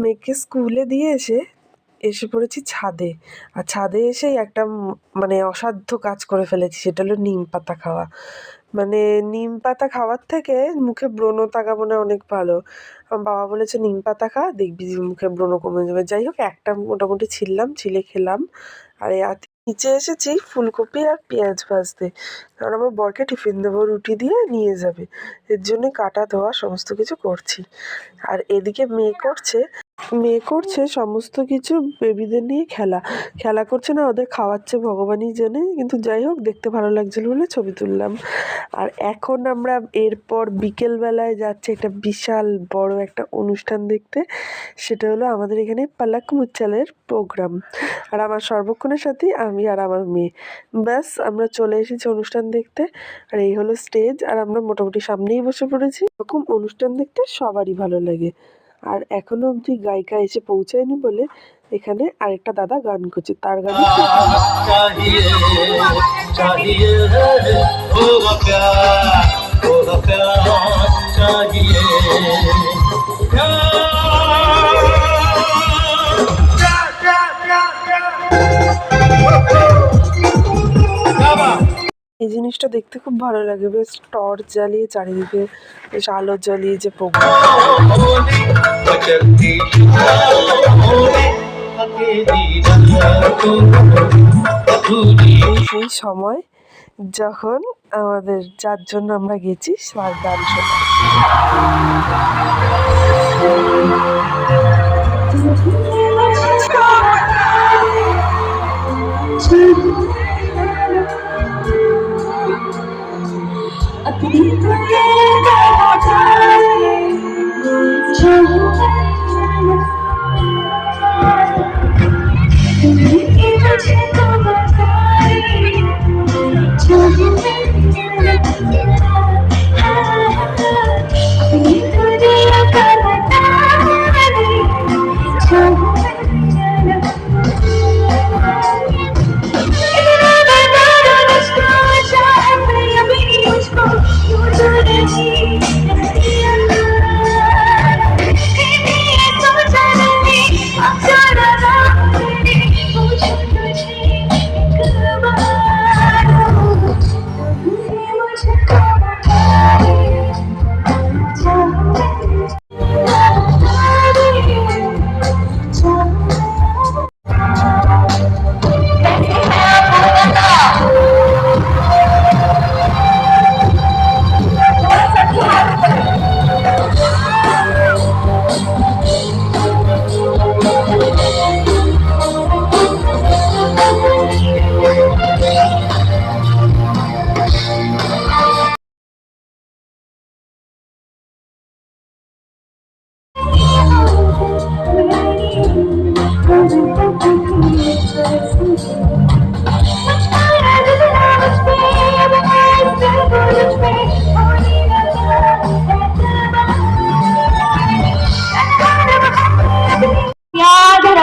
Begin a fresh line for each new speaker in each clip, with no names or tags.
মেয়েকে স্কুলে দিয়ে এসে পড়েছি ছাদে। আর ছাদে এসেই একটা মানে অসাধ্য কাজ করে ফেলেছি, সেটা হলো নিম পাতা খাওয়া। মানে নিম পাতা খাওয়ার থেকে মুখে ব্রণ থাকা মনে হয় অনেক ভালো। আমার বাবা বলেছে নিম পাতা খা, দেখবি যে মুখে ব্রণ কমে যাবে। যাই হোক, একটা মোটামুটি ছিলে খেলাম। আর নিচে এসেছি ফুলকপি আর পেঁয়াজ ভাজতে, কারণ আমার বরকে টিফিন দেবো, রুটি দিয়ে নিয়ে যাবে। এর জন্য কাটা ধোয়া সমস্ত কিছু করছি। আর এদিকে মেয়ে করছে সমস্ত কিছু বেবিদের নিয়ে খেলা করছে না, ওদের খাওয়াচ্ছে ভগবানই জানে। কিন্তু যাই হোক, দেখতে ভালো লাগছিল বলে ছবি তুললাম। আর এখন আমরা এরপর বিকেলবেলায় যাচ্ছি একটা বিশাল বড় একটা অনুষ্ঠান দেখতে। সেটা হলো আমাদের এখানে পালাক মুচ্চালের প্রোগ্রাম। আর আমার সর্বক্ষণের সাথী আমি আর আমার মেয়ে, ব্যাস আমরা চলে এসেছি অনুষ্ঠান দেখতে। আর এই হলো স্টেজ, আর আমরা মোটামুটি সামনেই বসে পড়েছি। এরকম অনুষ্ঠান দেখতে সবারই ভালো লাগে। আর এখনো অবধি গায়িকা এসে পৌঁছায়নি বলে এখানে আরেকটা দাদা গান করছে, তার গানই এই জিনিসটা দেখতে খুব ভালো লাগে। বেশ টর্চ জ্বালিয়ে চারিদিকে বেশ আলো জ্বালিয়ে যে প্রোগ্রাম। সেই সময় যখন আমাদের যার জন্য আমরা গেছি তার গান শোনা।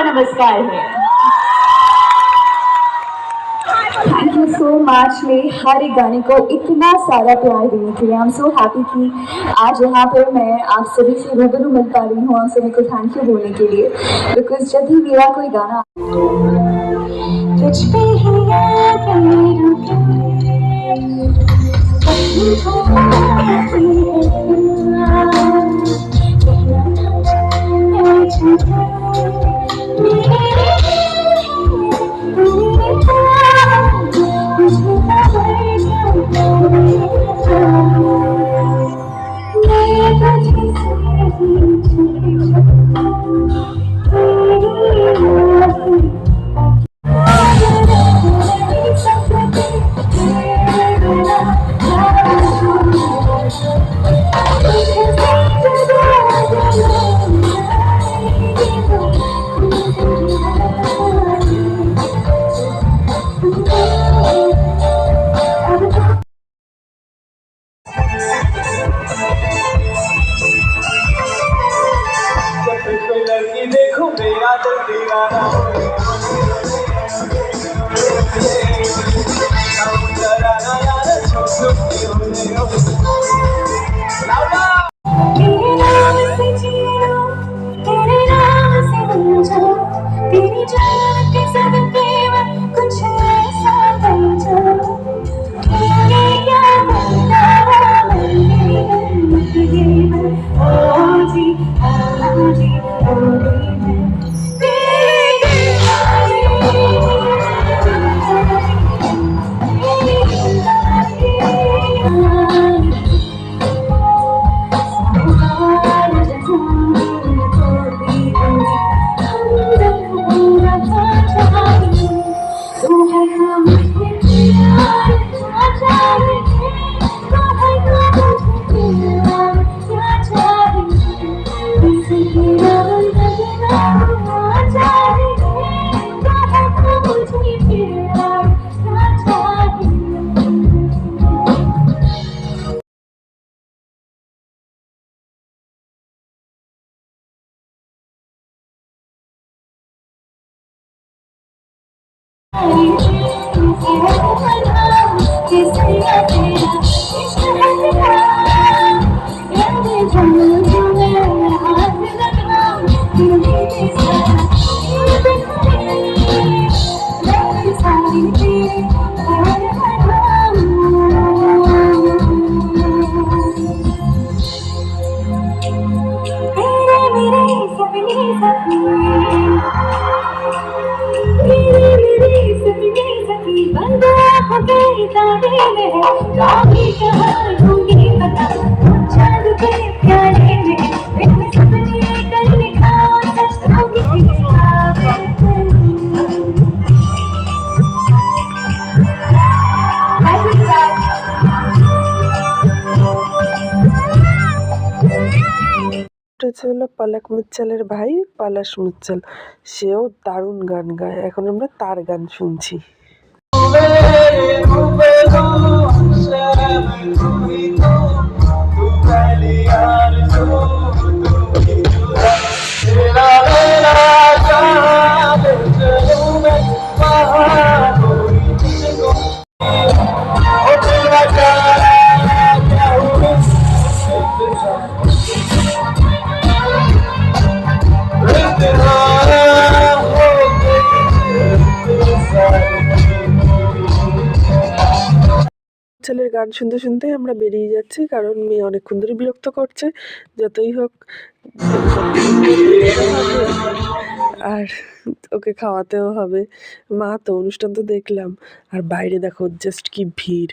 नमस्कार है। थैंक यू सो मच मेरे हर एक गाने को इतना सारा प्यार देने के लिए। आई एम सो हैप्पी कि आज यहाँ पर मैं आप सभी से रूबरू मिल पा रही हूँ, आप सभी को थैंक यू बोलने के लिए। बिकॉज जब भी मेरा कोई गाना तुझ पे ही
উঠেছে হলো পলক মুচ্ছলের ভাই পলাশ মুচ্ছল, সেও দারুণ গান গায়। এখন আমরা তার গান শুনছি। ছেলের গান শুনতে শুনতে আমরা বেরিয়ে যাচ্ছি, কারণ মেয়ে অনেকক্ষণ ধরে বিরক্ত করছে। যতই হোক আর ওকে খাওয়াতেও হবে। মা তো অনুষ্ঠান তো দেখলাম, আর বাইরে দেখো জাস্ট কি ভিড়।